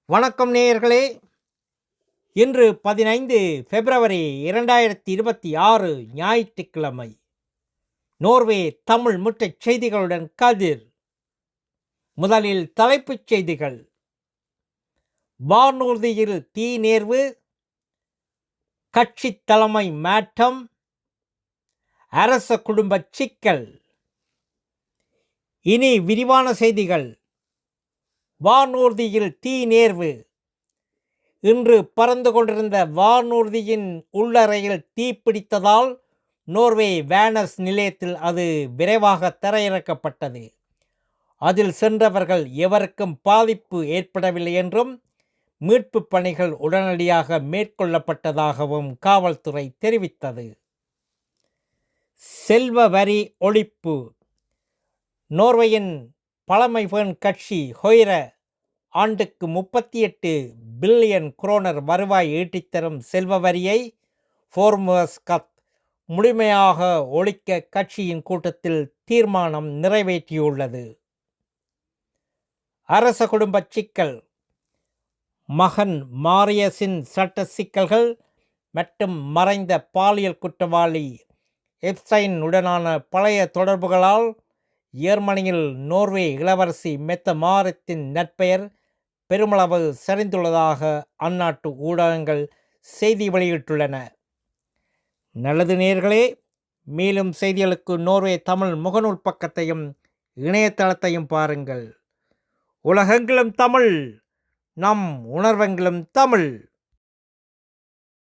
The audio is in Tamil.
வணக்கம் நேயர்களே. இன்று 15 பிப்ரவரி 2026 ஞாயிற்றுக்கிழமை. நோர்வே தமிழ் முற்றைச் செய்திகளுடன் கதிர். முதலில் தலைப்புச் செய்திகள். வானூர்தியில் தீ நேர்வு, கட்சி தலைமை மாற்றம், அரச குடும்ப சிக்கல். இனி விரிவான செய்திகள். வானூர்தியில் தீ நேர்வு. இன்று பறந்து கொண்டிருந்த வானூர்தியின் உள்ளறையில் தீப்பிடித்ததால் நோர்வே வேனஸ் நிலையத்தில் அது விரைவாக தரையிறக்கப்பட்டது. அதில் சென்றவர்கள் எவருக்கும் பாதிப்பு ஏற்படவில்லை என்றும் மீட்பு பணிகள் உடனடியாக மேற்கொள்ளப்பட்டதாகவும் காவல்துறை தெரிவித்தது. செல்வ வரி ஒழிப்பு. நோர்வேயின் பழமைபெண் கட்சி ஹொய்ர ஆண்டுக்கு 38 பில்லியன் குரோனர் வருவாய் ஈட்டித்தரும் செல்வ வரியை ஃபோர்மஸ்கத் முழுமையாக ஒழிக்க கட்சியின் கூட்டத்தில் தீர்மானம் நிறைவேற்றியுள்ளது. அரச குடும்ப சிக்கல். மகன் மாரியஸின் சட்ட சிக்கல்கள் மற்றும் மறைந்த பாலியல் குற்றவாளி எப்ஸ்டைன் உடனான பழைய தொடர்புகளால் ஜெர்மனியில் நோர்வே இளவரசி மெத்த மாரித்தின் நற்பெயர் பெருமளவு சரிந்துள்ளதாக அந்நாட்டு ஊடகங்கள் செய்தி வெளியிட்டுள்ளன. நல்லது நேயர்களே, மேலும் செய்திகளுக்கு நோர்வே தமிழ் முகநூல் பக்கத்தையும் இணையதளத்தையும் பாருங்கள். உலகெங்கிலும் தமிழ், நம் உணர்வெங்கிலும் தமிழ்.